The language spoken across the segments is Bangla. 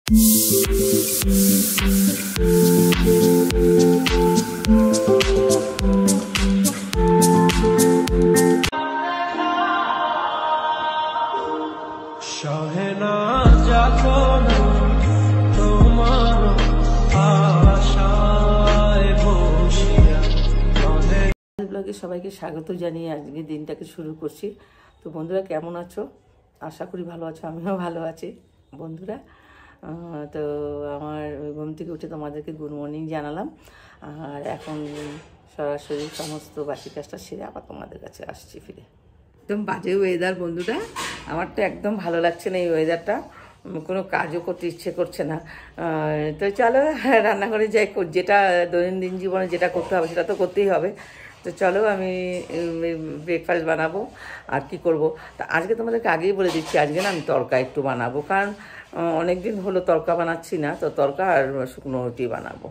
ব্লগে সবাইকে স্বাগত জানিয়ে আজকে দিনটাকে শুরু করছি। তো বন্ধুরা কেমন আছো? আশা করি ভালো আছো, আমিও ভালো আছি বন্ধুরা। তো আমার ঘুম থেকে উঠে তোমাদেরকে গুড মর্নিং জানালাম, আর এখন সরাসরি সমস্ত বাসি কাজটা সেরে আবার তোমাদের কাছে আসছি ফিরে। একদম বাজে ওয়েদার বন্ধুরা, আমার তো একদম ভালো লাগছে না এই ওয়েদারটা, কোনো কাজও করতে ইচ্ছে করছে না। তো চলো রান্নাঘরে যাই, যেটা দৈনন্দিন জীবনে যেটা করতে হবে সেটা তো করতেই হবে। তো চলো আমি ব্রেকফাস্ট বানাবো। আর কি করব, তা আজকে তোমাদেরকে আগেই বলে দিচ্ছি, আজকে না আমি তড়কা একটু বানাবো, কারণ অনেক দিন হলো তড়কা বানাচ্ছি না, তো তড়কা আর শুকনো রুটি বানাবো।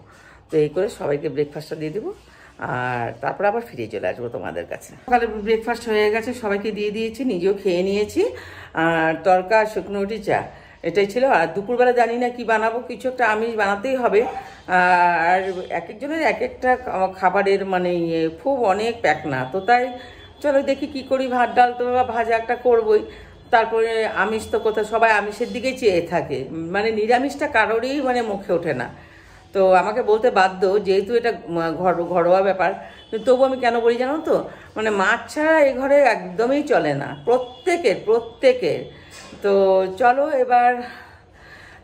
তো এই করে সবাইকে ব্রেকফাস্টটা দিয়ে দেবো, আর তারপর আবার ফিরে চলে আসবো তোমাদের কাছে। সকালে ব্রেকফাস্ট হয়ে গেছে, সবাইকে দিয়ে দিয়েছি, নিজেও খেয়ে নিয়েছি। আর তড়কা শুকনো রুটি চা এটাই ছিল। আর দুপুরবেলা জানি না কি বানাবো, কিছু একটা আমিষ বানাতেই হবে। আর এক একজনের এক একটা খাবারের মানে খুব অনেক প্যাক না, তো তাই চলো দেখি কি করি। ভাত ডাল তো ভাজা একটা করবোই, তারপরে আমিষ তো কোথাও সবাই আমিষের দিকেই চেয়ে থাকে, মানে নিরামিষটা কারোরই মানে মুখে ওঠে না। তো আমাকে বলতে বাধ্য, যেহেতু এটা ঘরোয়া ব্যাপার, কিন্তু তবু আমি কেন বলি জানো তো, মানে মাছ ছাড়া এই ঘরে একদমই চলে না, প্রত্যেকের। তো চলো এবার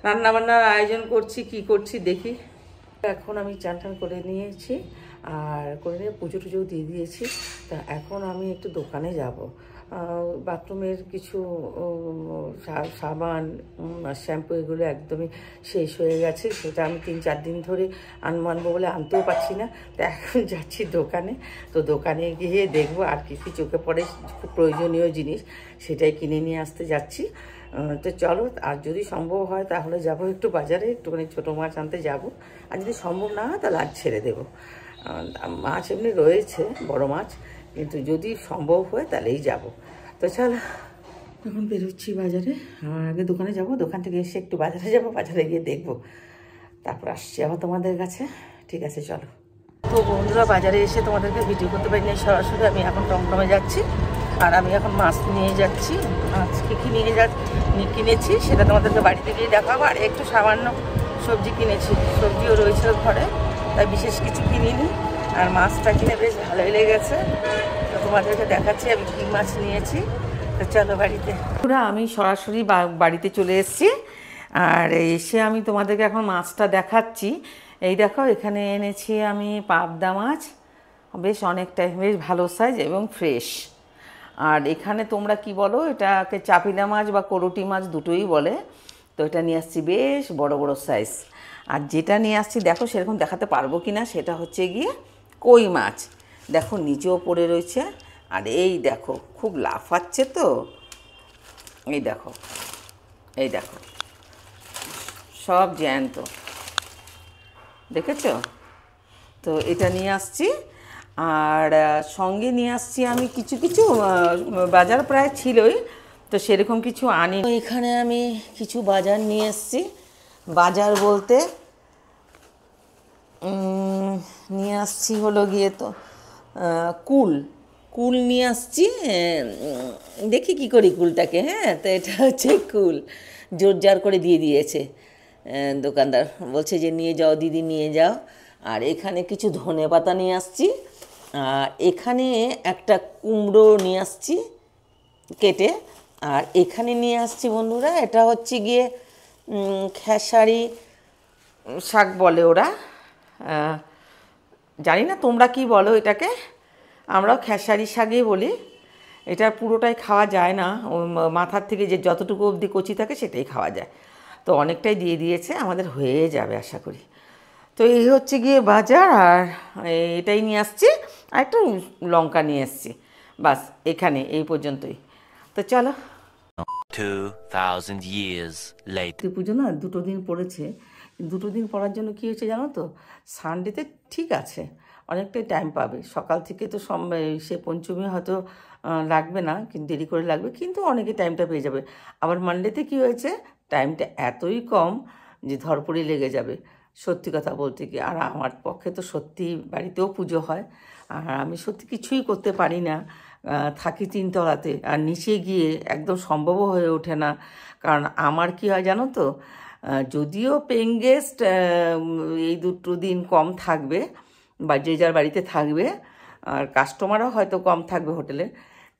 রান্নাবান্নার আয়োজন করছি, কি করছি দেখি। এখন আমি চান টান করে নিয়েছি, আর করে নিয়ে পুজো টুজোও দিয়ে দিয়েছি। তা এখন আমি একটু দোকানে যাব, বাথরুমের কিছু সাবান শ্যাম্পু এগুলো একদমই শেষ হয়ে গেছে, সেটা আমি 3-4 দিন ধরে আনবো বলে আনতেও পারছি না। তো এখন যাচ্ছি দোকানে, তো দোকানে গিয়ে দেখবো আর কি কি চোখে পড়ে খুব প্রয়োজনীয় জিনিস, সেটাই কিনে নিয়ে আসতে যাচ্ছি। তো চলো, আর যদি সম্ভব হয় তাহলে যাব একটু বাজারে, একটুখানি ছোটো মাছ আনতে যাব, আর যদি সম্ভব না হয় তাহলে আজ ছেড়ে দেবো। মাছ এমনি রয়েছে বড় মাছ, কিন্তু যদি সম্ভব হয় তাহলেই যাব। তো চল এখন বেরোচ্ছি বাজারে, আগে দোকানে যাব, দোকান থেকে এসে একটু বাজারে যাব, বাজারে গিয়ে দেখবো, তারপর আসছি আবার তোমাদের কাছে। ঠিক আছে চলো। তো বন্ধুরা বাজারে এসে তোমাদেরকে ভিডিও করতে পারি না সরাসরি, আমি এখন টমটমে যাচ্ছি, আর আমি এখন মাছ নিয়ে যাচ্ছি। মাছ কী কিনেছি সেটা তোমাদেরকে বাড়িতে গিয়ে দেখাবো। আর একটু সামান্য সবজি কিনেছি, সবজিও রয়েছে ঘরে, তাই বিশেষ কিছু কিনিনি। আর মাছটা কিনে বেশ ভালোই লেগেছে, তো তোমাদেরকে দেখাচ্ছি আমি কী মাছ নিয়েছি। তো চলো বাড়িতে। পুরা আমি সরাসরি বাড়িতে চলে এসেছি, আর এসে আমি তোমাদেরকে এখন মাছটা দেখাচ্ছি। এই দেখো এখানে এনেছি আমি পাবদা মাছ, বেশ অনেকটাই, বেশ ভালো সাইজ এবং ফ্রেশ। আর এখানে তোমরা কি বলো, এটাকে চাপিলা মাছ বা করটি মাছ দুটোই বলে। তো এটা নিয়ে আসছি বেশ বড় বড় সাইজ। আর যেটা নিয়ে আসছি দেখো সেরকম দেখাতে পারবো কি না, সেটা হচ্ছে গিয়ে কই মাছ। দেখো নিচেও পড়ে রয়েছে, আর এই দেখো খুব লাফাচ্ছে, তো এই দেখো সব জ্যান্ত, দেখেছো? তো এটা নিয়ে আসছি, আর সঙ্গে নিয়ে আসছি আমি কিছু কিছু, বাজার প্রায় ছিলই, তো সেরকম কিছু আনি। এখানে আমি কিছু বাজার নিয়ে এসছি, বাজার বলতে নিয়ে আসছি হলো গিয়ে তো কুল নিয়ে আসছি। দেখি কি করি কুলটাকে, হ্যাঁ। তো এটা হচ্ছে কুল, জোরজার করে দিয়ে দিয়েছে দোকানদার, বলছে যে নিয়ে যাও দিদি নিয়ে যাও। আর এখানে কিছু ধনেপাতা নিয়ে আসছি, আর এখানে একটা কুমড়ো নিয়ে আসছি কেটে। আর এখানে নিয়ে আসছি বন্ধুরা, এটা হচ্ছে গিয়ে খেসারি শাক বলে ওরা, জানি না তোমরা কি বলো এটাকে, আমরাও খেসারি শাকই বলি। এটা পুরোটাই খাওয়া যায় না, মাথার থেকে যে যতটুকু অবধি কচি থাকে সেটাই খাওয়া যায়। তো অনেকটাই দিয়ে দিয়েছে, আমাদের হয়ে যাবে আশা করি। তো এই হচ্ছে গিয়ে বাজার, আর এটাই নিয়ে আসছি, আর একটু লঙ্কা নিয়ে এসছি, বাস এখানে এই পর্যন্তই। তো চলো। 2000 years later পুজো না 2 দিন পড়েছে, 2 দিন পড়ার জন্য কী হয়েছে জানো তো, সানডেতে ঠিক আছে অনেকটাই টাইম পাবে, সকাল থেকে তো সে পঞ্চমী হয়তো লাগবে না, কিন্তু দেরি করে লাগবে, কিন্তু অনেকে টাইমটা পেয়ে যাবে। আবার মানডেতে কী হয়েছে, টাইমটা এতই কম যে ধরপড়ি লেগে যাবে, সত্যি কথা বলতে কি। আর আমার পক্ষে তো সত্যি বাড়িতেও পুজো হয়, আর আমি সত্যি কিছুই করতে পারি না, থাকি তিনতলাতে, আর নিচে গিয়ে একদম সম্ভবও হয়ে ওঠে না। কারণ আমার কি হয় জানো তো, যদিও পেইং গেস্ট এই 2 দিন কম থাকবে বা যে যার বাড়িতে থাকবে, আর কাস্টমারও হয়তো কম থাকবে হোটেলে,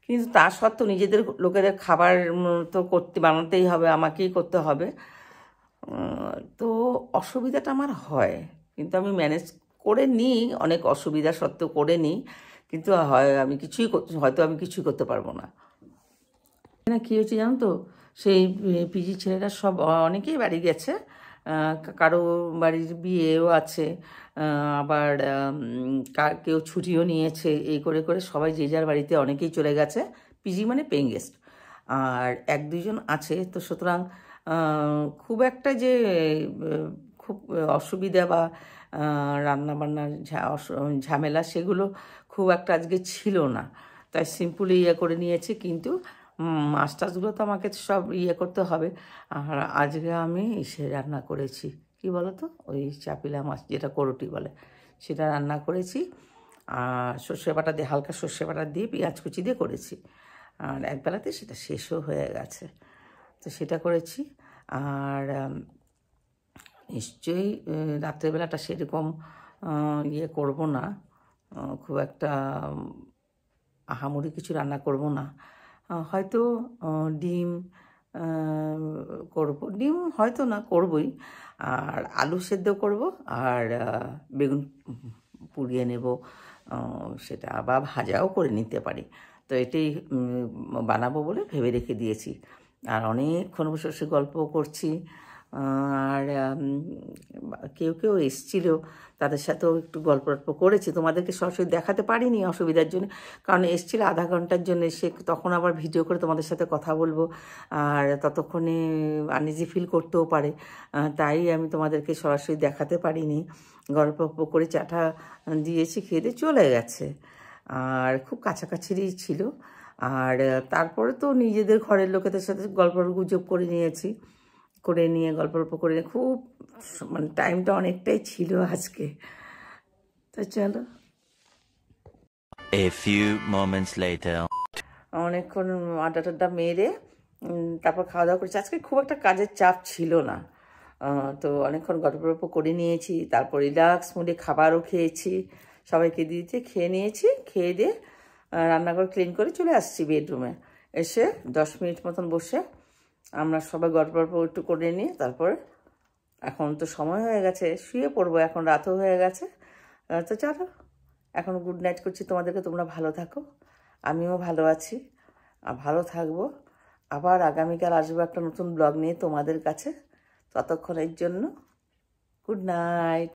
কিন্তু তা সত্ত্বেও নিজেদের লোকেদের খাবার তো বানাতেই হবে, আমাকেই করতে হবে। তো অসুবিধাটা আমার হয়, কিন্তু আমি ম্যানেজ করে নিই, অনেক অসুবিধা সত্ত্বেও করে নিই, কিন্তু হয় আমি হয়তো আমি কিছুই করতে পারবো না। না কী হয়েছে জানো তো, সেই পিজি ছেলেরা সব অনেকেই বাড়ি গেছে, কারো বাড়ির বিয়েও আছে, আবার কেউ ছুটিও নিয়েছে, এই করে করে সবাই যে যার বাড়িতে অনেকেই চলে গেছে। পিজি মানে পেইং গেস্ট, আর 1-2 জন আছে। তো সুতরাং খুব একটা যে খুব অসুবিধা বা রান্নাবান্নার ঝামেলা সেগুলো খুব একটা আজকে ছিল না, তাই সিম্পলি করে নিয়েছি। কিন্তু মাছ টাছগুলো তো আমাকে সব করতে হবে। আর আজকে আমি রান্না করেছি, কি বলো তো, ওই চাপিলা মাছ যেটা করটি বলে, সেটা রান্না করেছি। আর সর্ষে বাটা দিয়ে, হালকা সর্ষে বাটা দিয়ে পেঁয়াজ কুচি দিয়ে করেছি, আর একবেলাতে সেটা শেষও হয়ে গেছে। তো সেটা করেছি। আর নিশ্চয়ই রাত্রেবেলাটা সেরকম করব না, খুব একটা আহামরি কিছু রান্না করব না। হয়তো ডিম করব, ডিম হয়তো না করবই, আর আলু সেদ্ধ করব, আর বেগুন পুড়িয়ে নেব, সেটা বা ভাজাও করে নিতে পারি। তো এটাই বানাবো বলে ভেবে রেখে দিয়েছি। আর অনেকক্ষণ বসে বসে গল্পও করছি। আর কেউ কেউ এসছিল, তাদের সাথেও একটু গল্প করেছি, তোমাদেরকে সরাসরি দেখাতে পারিনি অসুবিধার জন্য, কারণ এসছিল আধা ঘন্টার জন্য, সে তখন আবার ভিডিও করে তোমাদের সাথে কথা বলবো, আর ততক্ষণে আনইজি ফিল করতেও পারে, তাই আমি তোমাদেরকে সরাসরি দেখাতে পারিনি। গল্প করে চাটা দিয়েছি, খেয়ে দিয়ে চলে গেছে, আর খুব কাছাকাছিরই ছিল। আর তারপরে তো নিজেদের ঘরের লোকেদের সাথে গল্প গুজব করে নিয়েছি, করে নিয়ে গল্প করে খুব মানে টাইমটা অনেকটাই ছিল আজকে। তো চলো, A few moments later. অনেকক্ষণ আড্ডা টাড্ডা মেরে তারপর খাওয়া দাওয়া করেছি। আজকে খুব একটা কাজের চাপ ছিল না, তো অনেকক্ষণ গল্প করে নিয়েছি, তারপর রিল্যাক্স মুডে খাবারও খেয়েছি, সবাইকে দিয়েছি, খেয়ে নিয়েছি। খেয়ে দিয়ে রান্নাঘর ক্লিন করে চলে আসছি বেডরুমে। এসে 10 মিনিট মতন বসে আমরা সবাই গল্প একটু করে নিয়ে তারপর এখন তো সময় হয়ে গেছে, শুয়ে পড়বো, এখন রাতও হয়ে গেছে। তো চলো, এখন গুড নাইট করছি তোমাদেরকে। তোমরা ভালো থাকো, আমিও ভালো আছি, আর ভালো থাকবো। আবার আগামীকাল আসবো একটা নতুন ব্লগ নিয়ে তোমাদের কাছে। ততক্ষণের জন্য গুড নাইট।